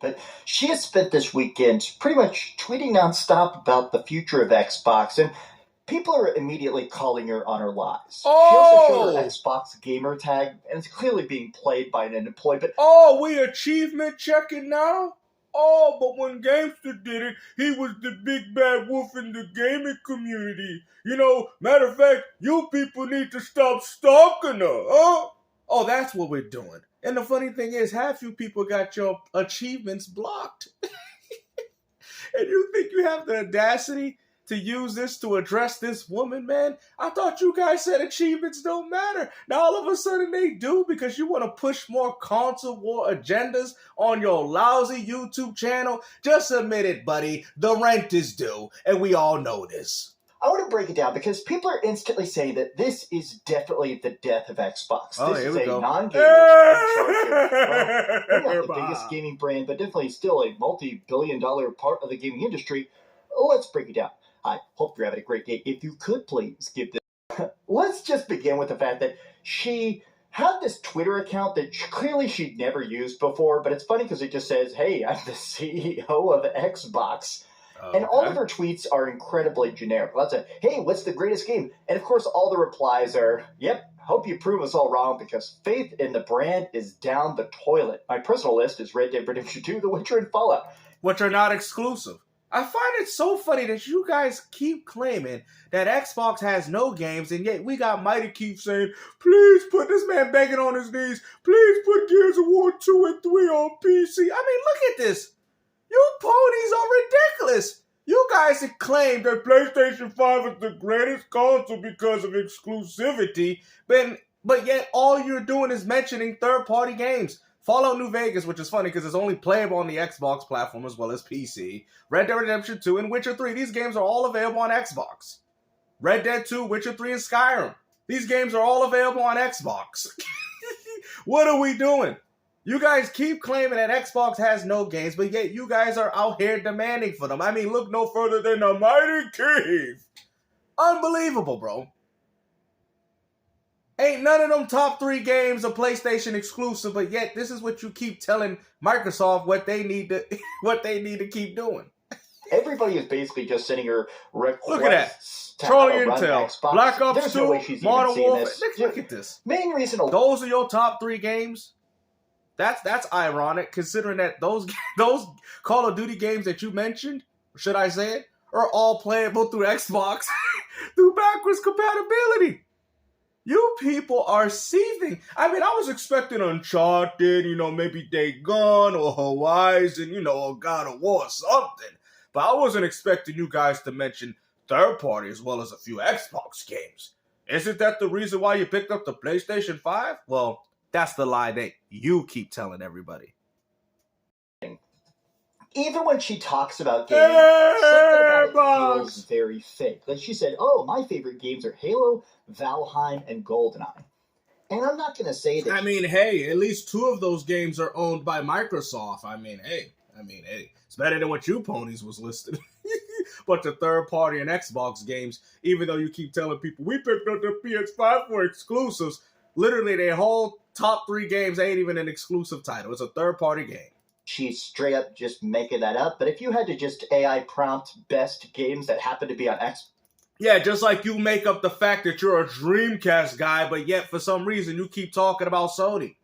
But she has spent this weekend pretty much tweeting nonstop about the future of Xbox, and people are immediately calling her on her lies. She also showed her Oh, Xbox gamer tag, and it's clearly being played by an unemployed. But oh, we achievement checking now? Oh, but when Gamester did it, he was the big bad wolf in the gaming community. Matter of fact, you people need to stop stalking her, huh? Oh, that's what we're doing. And the funny thing is, half you people got your achievements blocked. And you think you have the audacity to use this to address this woman, man? I thought you guys said achievements don't matter. Now all of a sudden they do because you want to push more console war agendas on your lousy YouTube channel. Just admit it, buddy. The rent is due, and we all know this. I want to break it down because people are instantly saying that this is definitely the death of Xbox. Oh, This here is we a go. non-gamer in charge of, well, maybe not the biggest gaming brand, but definitely still a multi-billion-dollar part of the gaming industry. Let's break it down. I hope you're having a great day. If you could please give this. Let's just begin with the fact that she had this Twitter account that clearly she'd never used before, but it's funny because it just says, "Hey, I'm the CEO of Xbox." And all of her tweets are incredibly generic. Lots of, "Hey, what's the greatest game?" And of course, all the replies are, "Yep, hope you prove us all wrong because faith in the brand is down the toilet. My personal list is Red Dead Redemption 2, The Witcher, and Fallout." Which are not exclusive. I find it so funny that you guys keep claiming that Xbox has no games, and yet we got Mighty keep saying, please put this man begging on his knees, please put Gears of War 2 and 3 on PC. I mean, look at this. You ponies are ridiculous. You guys have claimed that PlayStation 5 is the greatest console because of exclusivity, but yet all you're doing is mentioning third-party games. Fallout New Vegas, which is funny because it's only playable on the Xbox platform as well as PC. Red Dead Redemption 2 and Witcher 3. These games are all available on Xbox. Red Dead 2, Witcher 3, and Skyrim. These games are all available on Xbox. What are we doing? You guys keep claiming that Xbox has no games, but yet you guys are out here demanding for them. I mean, look no further than the Mighty Cave. Unbelievable, bro. Ain't none of them top 3 games a PlayStation exclusive, but yet this is what you keep telling Microsoft what they need to keep doing. Everybody is basically just sending her requests. Look at that. To Trolling how to run Intel. Xbox. Black Ops There's 2, no way she's Modern even seeing Warfare. this. Look at this. Main reason. Those are your top 3 games? That's ironic, considering that those Call of Duty games that you mentioned, should I say it, are all playable through Xbox through backwards compatibility. You people are seething. I mean, I was expecting Uncharted, maybe Day Gone or Horizon, or God of War or something. But I wasn't expecting you guys to mention third party as well as a few Xbox games. Isn't that the reason why you picked up the PlayStation 5? Well, that's the lie that you keep telling everybody. Even when she talks about gaming, something about it feels very fake. Like she said, "Oh, my favorite games are Halo, Valheim, and GoldenEye." And I'm not going to say that. I mean, hey, at least 2 of those games are owned by Microsoft. I mean, hey, it's better than what you ponies was listed. But the third party and Xbox games, even though you keep telling people, we picked up the PS5 for exclusives, literally their whole top 3 games ain't even an exclusive title. It's a third party game. She's straight up just making that up. But if you had to just AI prompt best games that happen to be on Xbox. Yeah, just like you make up the fact that you're a Dreamcast guy, but yet for some reason you keep talking about Sony.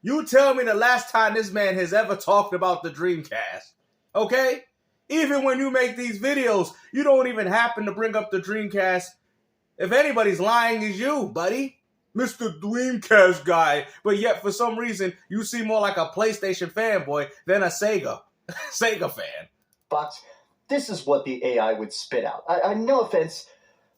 You tell me the last time this man has ever talked about the Dreamcast. Okay? Even when you make these videos, you don't even happen to bring up the Dreamcast. If anybody's lying, it's you, buddy. Mr. Dreamcast guy. But yet, for some reason, you seem more like a PlayStation fanboy than a Sega fan. Xbox, this is what the AI would spit out. I no offense,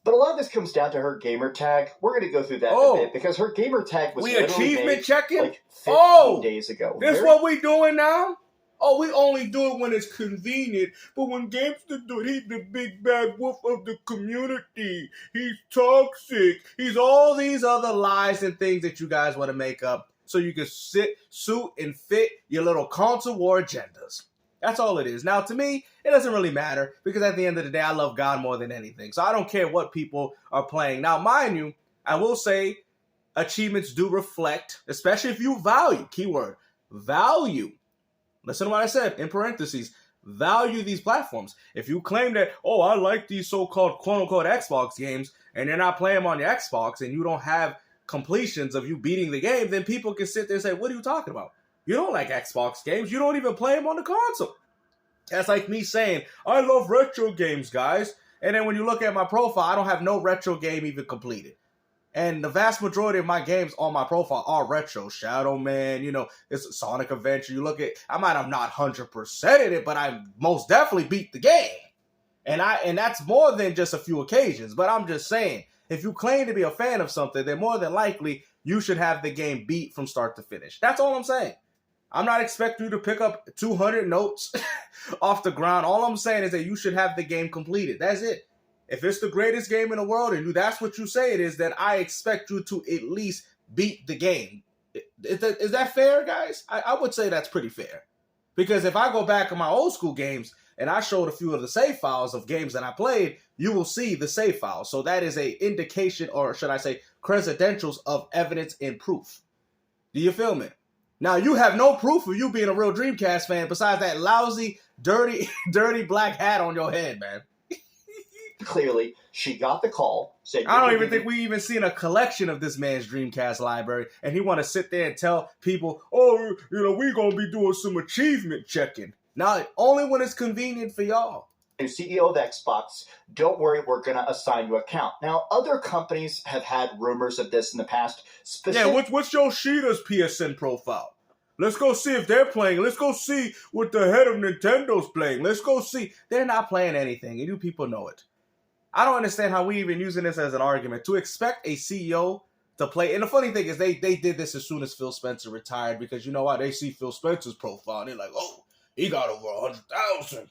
but a lot of this comes down to her gamer tag. We're going to go through that in a bit because her gamer tag was achievement made checking like 15 days ago. This what we doing now? Oh, we only do it when it's convenient. But when Gamester do it, he's the big bad wolf of the community. He's toxic. He's all these other lies and things that you guys want to make up so you can suit and fit your little console war agendas. That's all it is. Now, to me, it doesn't really matter because at the end of the day, I love God more than anything. So I don't care what people are playing. Now, mind you, I will say achievements do reflect, especially if you value, keyword, value, listen to what I said, in parentheses, value these platforms. If you claim that, oh, I like these so-called quote-unquote Xbox games, and you're not playing them on your Xbox, and you don't have completions of you beating the game, then people can sit there and say, what are you talking about? You don't like Xbox games. You don't even play them on the console. That's like me saying, I love retro games, guys. And then when you look at my profile, I don't have no retro game even completed. And the vast majority of my games on my profile are retro. Shadow Man, it's Sonic Adventure. You look at, I might have not 100% in it, but I most definitely beat the game. And that's more than just a few occasions. But I'm just saying, if you claim to be a fan of something, then more than likely you should have the game beat from start to finish. That's all I'm saying. I'm not expecting you to pick up 200 notes off the ground. All I'm saying is that you should have the game completed. That's it. If it's the greatest game in the world and that's what you say it is, then I expect you to at least beat the game. Is that fair, guys? I would say that's pretty fair. Because if I go back in my old school games and I showed a few of the save files of games that I played, you will see the save files. So that is an indication, or should I say, credentials of evidence and proof. Do you feel me? Now, you have no proof of you being a real Dreamcast fan besides that lousy, dirty black hat on your head, man. Clearly, she got the call. Said, I don't even think we even seen a collection of this man's Dreamcast library, and he want to sit there and tell people, oh, we going to be doing some achievement checking. Now, only when it's convenient for y'all. New CEO of Xbox, don't worry, we're going to assign you an account. Now, other companies have had rumors of this in the past. Yeah, what's Yoshida's PSN profile? Let's go see if they're playing. Let's go see what the head of Nintendo's playing. Let's go see. They're not playing anything, and you people know it. I don't understand how we even using this as an argument. To expect a CEO to play. And the funny thing is they did this as soon as Phil Spencer retired, because you know what? They see Phil Spencer's profile, and they're like, oh, he got over 100,000.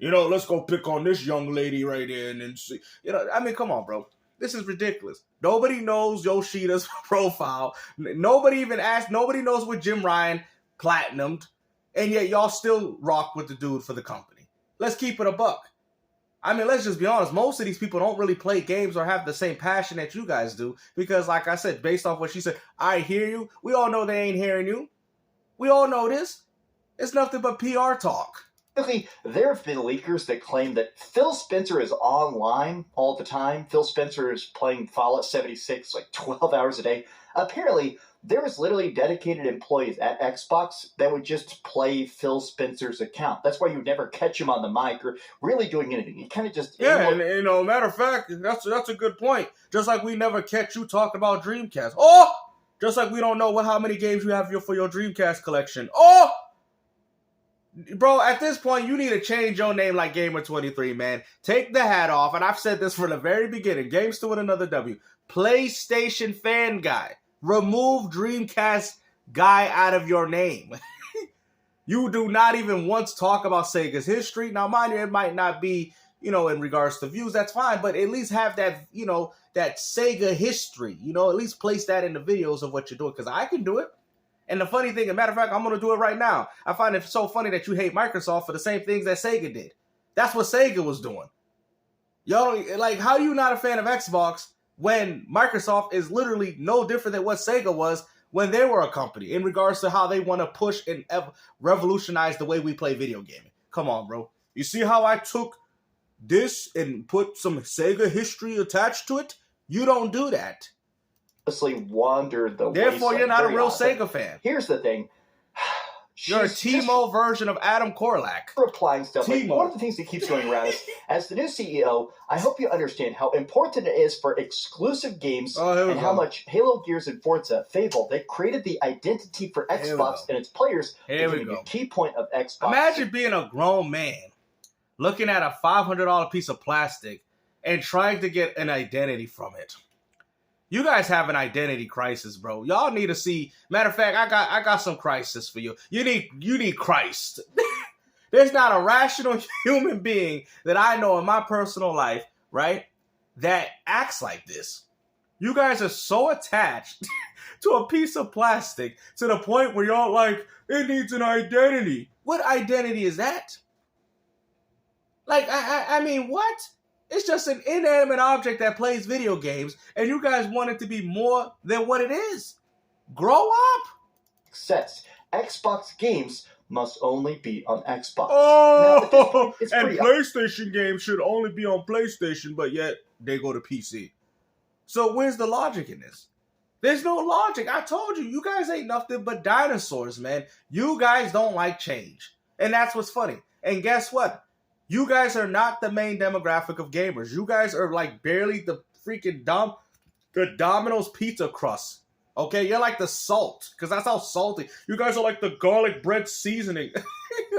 Let's go pick on this young lady right here and see. Come on, bro. This is ridiculous. Nobody knows Yoshida's profile. Nobody even asked. Nobody knows what Jim Ryan platinumed. And yet y'all still rock with the dude for the company. Let's keep it a buck. Let's just be honest. Most of these people don't really play games or have the same passion that you guys do. Because like I said, based off what she said, I hear you. We all know they ain't hearing you. We all know this. It's nothing but PR talk. There have been leakers that claim that Phil Spencer is online all the time. Phil Spencer is playing Fallout 76 like 12 hours a day. Apparently, there is literally dedicated employees at Xbox that would just play Phil Spencer's account. That's why you would never catch him on the mic or really doing anything. You kind of just... Yeah, and matter of fact, that's a good point. Just like we never catch you talking about Dreamcast. Oh! Just like we don't know how many games you have for your Dreamcast collection. Oh! Bro, at this point, you need to change your name like Gamer23, man. Take the hat off, and I've said this from the very beginning. Games to win another W. PlayStation fan guy. Remove Dreamcast guy out of your name. You do not even once talk about Sega's history. Now, mind you, it might not be, in regards to views, that's fine, but at least have that, that Sega history. At least place that in the videos of what you're doing, because I can do it. And the funny thing, as a matter of fact, I'm going to do it right now. I find it so funny that you hate Microsoft for the same things that Sega did. That's what Sega was doing. Y'all, how are you not a fan of Xbox when Microsoft is literally no different than what Sega was when they were a company in regards to how they want to push and revolutionize the way we play video gaming? Come on, bro. You see how I took this and put some Sega history attached to it? You don't do that. Wandered the Therefore, you're not a real Sega fan. Here's the thing. You're a Timo version of Adam Korlak. Replying stuff. One of the things that keeps going around is, as the new CEO, I hope you understand how important it is for exclusive games and how much Halo, Gears, and Forza, Fable, they created the identity for Xbox and its players. Here we go. The key point of Xbox. Imagine being a grown man looking at a $500 piece of plastic and trying to get an identity from it. You guys have an identity crisis, bro. Y'all need to see. Matter of fact, I got some crisis for you. You need Christ. There's not a rational human being that I know in my personal life, right, that acts like this. You guys are so attached to a piece of plastic to the point where y'all like, it needs an identity. What identity is that? I mean, what? It's just an inanimate object that plays video games, and you guys want it to be more than what it is. Grow up. Success. Xbox games must only be on Xbox. Oh, now, at this point, it's and pretty PlayStation games should only be on PlayStation, but yet they go to PC. So where's the logic in this? There's no logic. I told you, you guys ain't nothing but dinosaurs, man. You guys don't like change. And that's what's funny. And guess what? You guys are not the main demographic of gamers. You guys are like barely the freaking the Domino's pizza crust. Okay, you're like the salt, because that's how salty. You guys are like the garlic bread seasoning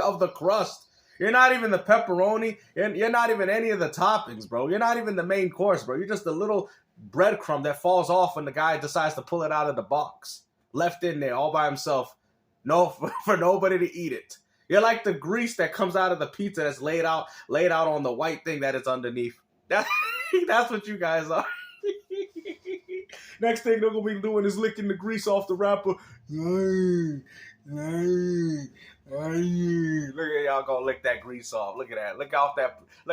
of the crust. You're not even the pepperoni. You're not even any of the toppings, bro. You're not even the main course, bro. You're just the little breadcrumb that falls off when the guy decides to pull it out of the box. Left in there all by himself. No, for nobody to eat it. You're like the grease that comes out of the pizza that's laid out on the white thing that is underneath. That's what you guys are. Next thing they're gonna be doing is licking the grease off the wrapper. Look at y'all gonna lick that grease off. Look at that. Look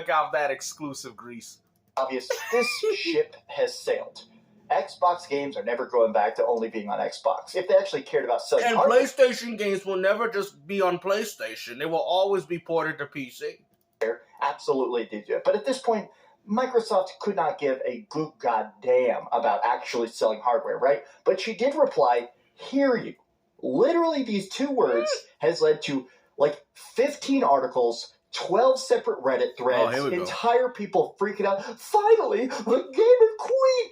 off that exclusive grease. obvious. This ship has sailed. Xbox games are never going back to only being on Xbox. If they actually cared about selling and hardware, PlayStation games will never just be on PlayStation. They will always be ported to PC. absolutely did it. But at this point, Microsoft could not give a goot goddamn about actually selling hardware, right? But she did reply, "Hear you." Literally, these two words has led to like 15 articles, 12 separate Reddit threads, entire people freaking out. Finally, the gamer queen.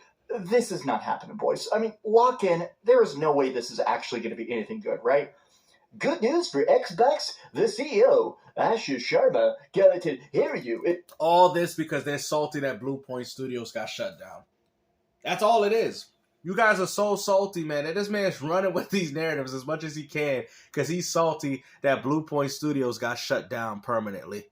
This is not happening, boys. I mean, lock in. There is no way this is actually going to be anything good, right? Good news for Xbox. The CEO, Ashish Sharma, commented, "Hear you." All this because they're salty that Blue Point Studios got shut down. That's all it is. You guys are so salty, man. And this man's running with these narratives as much as he can because he's salty that Blue Point Studios got shut down permanently.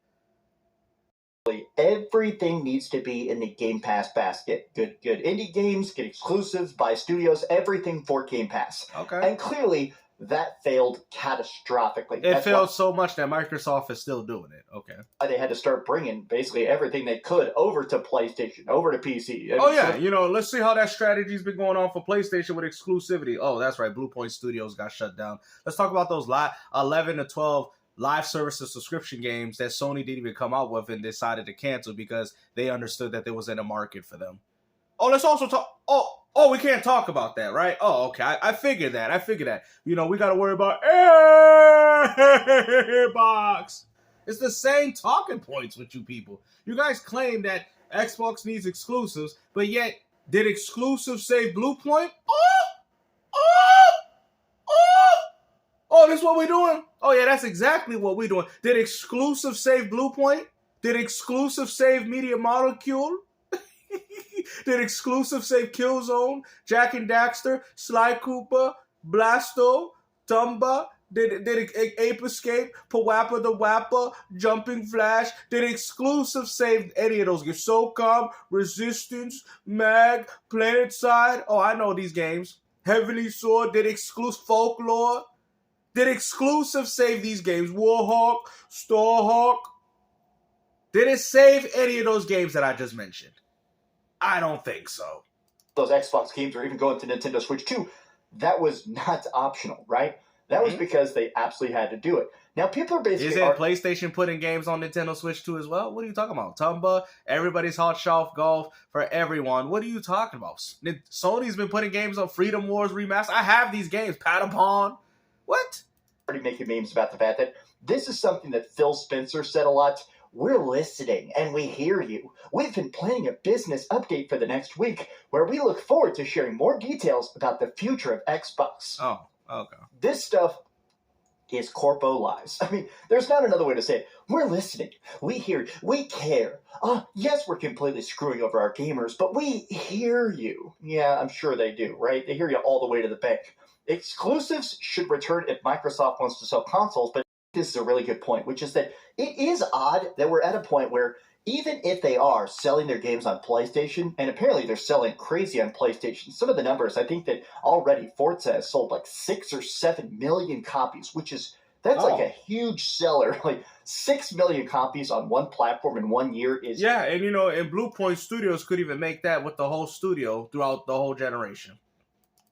Everything needs to be in the Game Pass basket. Good indie games, get exclusives by studios, everything for Game Pass. Okay. And clearly, that failed catastrophically. It failed so much that Microsoft is still doing it. Okay. They had to start bringing basically everything they could over to PlayStation, over to PC. Oh, yeah. Let's see how that strategy's been going on for PlayStation with exclusivity. Oh, that's right. Blue Point Studios got shut down. Let's talk about those 11 to 12 live services subscription games that Sony didn't even come out with and decided to cancel because they understood that there was in a market for them. Oh, let's also talk... Oh, we can't talk about that, right? Oh, okay. I figured that. We got to worry about Xbox. It's the same talking points with you people. You guys claim that Xbox needs exclusives, but yet, did exclusives save Blue Point? Oh, this is what we're doing? Oh, yeah, that's exactly what we're doing. Did exclusive save Blue Point? Did exclusive save Media Molecule? Did exclusive save Killzone, Jak and Daxter, Sly Cooper, Blasto, Tumba? Did Ape Escape, Pawappa the Wappa, Jumping Flash? Did exclusive save any of those games? SOCOM, Resistance, Mag, PlanetSide? Oh, I know these games. Heavenly Sword. Did exclusive Folklore? Did exclusive save these games? Warhawk, Starhawk? Did it save any of those games that I just mentioned? I don't think so. Those Xbox games are even going to Nintendo Switch 2. That was not optional, right? That was because they absolutely had to do it. Now, people are basically... Isn't PlayStation putting games on Nintendo Switch 2 as well? What are you talking about? Tumba, everybody's Hot Shelf Golf for everyone. What are you talking about? Sony's been putting games on Freedom Wars Remastered. I have these games. Patapon. What? Already making memes about the fact that this is something that Phil Spencer said a lot. "We're listening and we hear you. We've been planning a business update for the next week where we look forward to sharing more details about the future of Xbox." Oh, okay. This stuff is corpo lies. I mean, there's not another way to say it. We're listening. We hear. We care. Yes, we're completely screwing over our gamers, but we hear you. Yeah, I'm sure they do, right? They hear you all the way to the bank. Exclusives should return if Microsoft wants to sell consoles, but this is a really good point, which is that it is odd that we're at a point where even if they are selling their games on PlayStation, and apparently they're selling crazy on PlayStation, some of the numbers, I think that already Forza has sold like 6 or 7 million copies, that's like a huge seller. Like 6 million copies on one platform in 1 year is... Yeah, and and Blue Point Studios could even make that with the whole studio throughout the whole generation.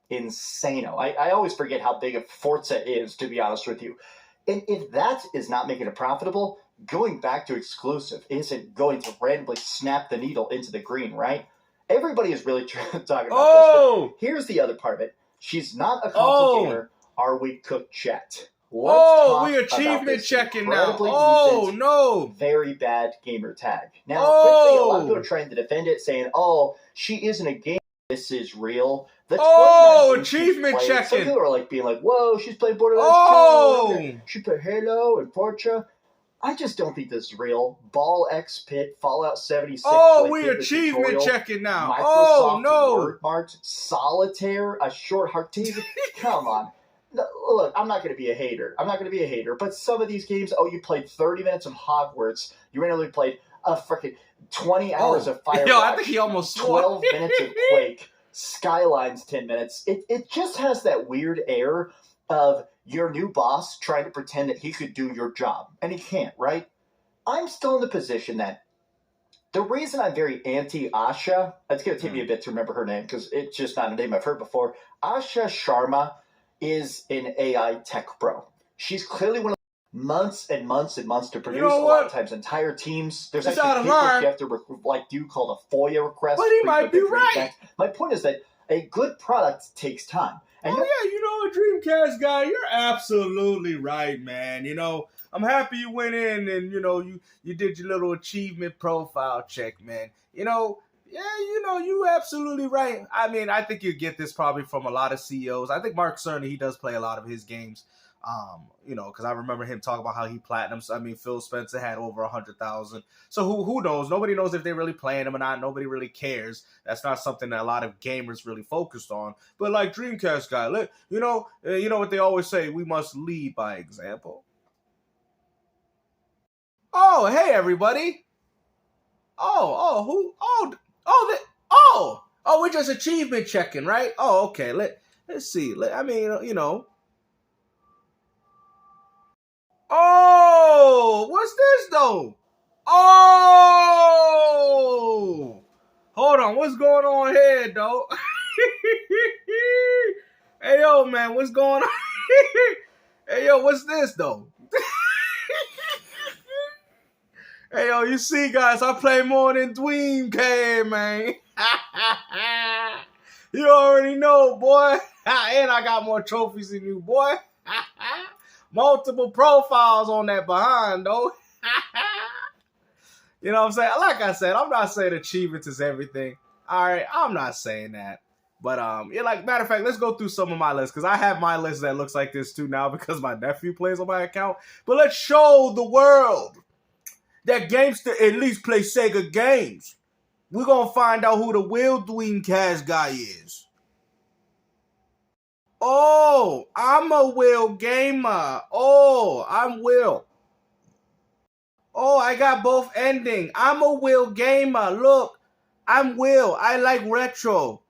Insano. I always forget how big a Forza is, to be honest with you. And if that is not making it profitable, going back to exclusive isn't going to randomly snap the needle into the green, right? Everybody is really talking about this. But here's the other part of it. She's not a console gamer. Are we cooked chat? Let's talk we achievement checking now. Decent, very bad gamer tag. Now, quickly, a lot of people are trying to defend it, saying, she isn't a gamer. This is real. Achievement checking. Some people are being like, whoa, she's playing Borderlands 2. She played Halo and Forza. I just don't think this is real. Ball X Pit, Fallout 76. We achievement checking now. Microsoft word marked Solitaire, a short hard teaser. Come on. Look, I'm not going to be a hater. But some of these games, you played 30 minutes of Hogwarts. You randomly played a freaking 20 hours of Firewatch. I think he almost 12 minutes of Quake. Skylines 10 minutes. It just has that weird air of your new boss trying to pretend that he could do your job. And he can't, right? I'm still in the position that the reason I'm very anti-Asha, it's going to take me a bit to remember her name because it's just not a name I've heard before. Asha Sharma is an AI tech bro. She's clearly one of the months and months and months to produce. A lot of times entire teams. There's actually people you have to do called a FOIA request. But he might be right. My point is that a good product takes time. And a Dreamcast guy, you're absolutely right, man. I'm happy you went in and, you did your little achievement profile check, man. You absolutely right. I mean, I think you get this probably from a lot of CEOs. I think Mark Cerny, he does play a lot of his games. Because I remember him talking about how he platinums. I mean, Phil Spencer had over 100,000. So who knows? Nobody knows if they're really playing them or not. Nobody really cares. That's not something that a lot of gamers really focused on. But like Dreamcast guy, look, you know what they always say: we must lead by example. Oh, hey everybody. We're just achievement checking, right? Oh, okay. Let's see. What's this though? Hold on, what's going on here, though? Hey, yo, man, what's going on? Hey, yo, what's this, though? Hey, yo, you see, guys, I play more than Dreamcast, man. You already know, boy. And I got more trophies than you, boy. Multiple profiles on that behind, though. You know what I'm saying? Like I said, I'm not saying achievements is everything. All right, I'm not saying that. But, matter of fact, let's go through some of my lists, because I have my list that looks like this, too, now, because my nephew plays on my account. But let's show the world that Gamester at least play Sega games. We're going to find out who the real Dreamcast guy is. I'm a Will gamer. I'm Will. I got both ending. I'm a Will gamer. Look, I'm Will. I like retro.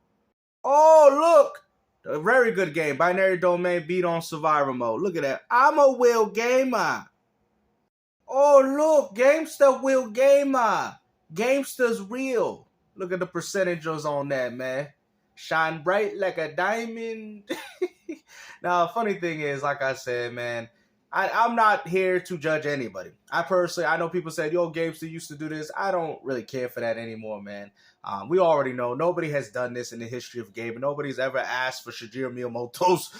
Look. A very good game. Binary Domain beat on survival mode. Look at that. I'm a Will gamer. Look. Gamester Will gamer. Gamester's real. Look at the percentages on that, man. Shine bright like a diamond. Now, funny thing is, like I said, man, I'm not here to judge anybody. I know people said, yo, Gamester used to do this. I don't really care for that anymore, man. We already know nobody has done this in the history of gaming. Nobody's ever asked for Shigeru Miyamoto's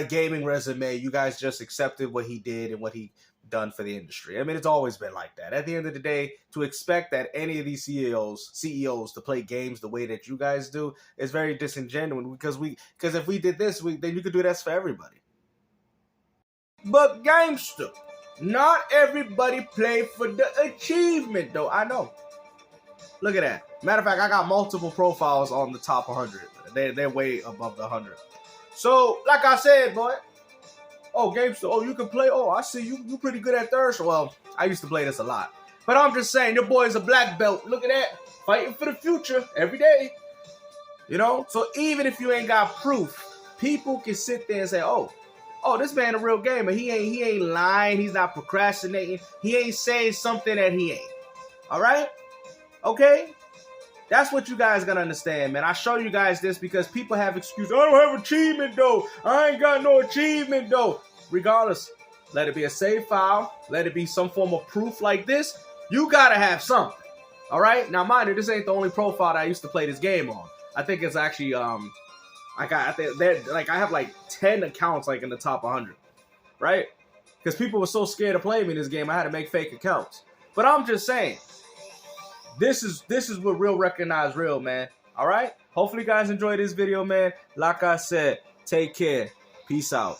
gaming resume. You guys just accepted what he did and what he done for the industry. I mean, it's always been like that. At the end of the day, to expect that any of these CEOs to play games the way that you guys do is very disingenuous, because if we did this, then you could do that for everybody. But Gamester, not everybody play for the achievement, though. I know. Look at that. Matter of fact, I got multiple profiles on the top 100. They're way above the 100. So, like I said, boy. Gamester, you can play. I see you pretty good at Thirst. Well, I used to play this a lot. But I'm just saying, your boy's a black belt. Look at that. Fighting for the future every day. So even if you ain't got proof, people can sit there and say, this man a real gamer. He ain't lying. He's not procrastinating. He ain't saying something that he ain't. All right? Okay? That's what you guys gotta understand, man. I show you guys this because people have excuses. I don't have achievement, though. I ain't got no achievement, though. Regardless, let it be a save file, let it be some form of proof like this. You gotta have something. All right. Now, mind you, this ain't the only profile that I used to play this game on. I think it's actually I have like 10 accounts like in the top 100, right? Because people were so scared to play me in this game, I had to make fake accounts. But I'm just saying, this is what real recognize real, man. All right. Hopefully, you guys enjoyed this video, man. Like I said, take care. Peace out.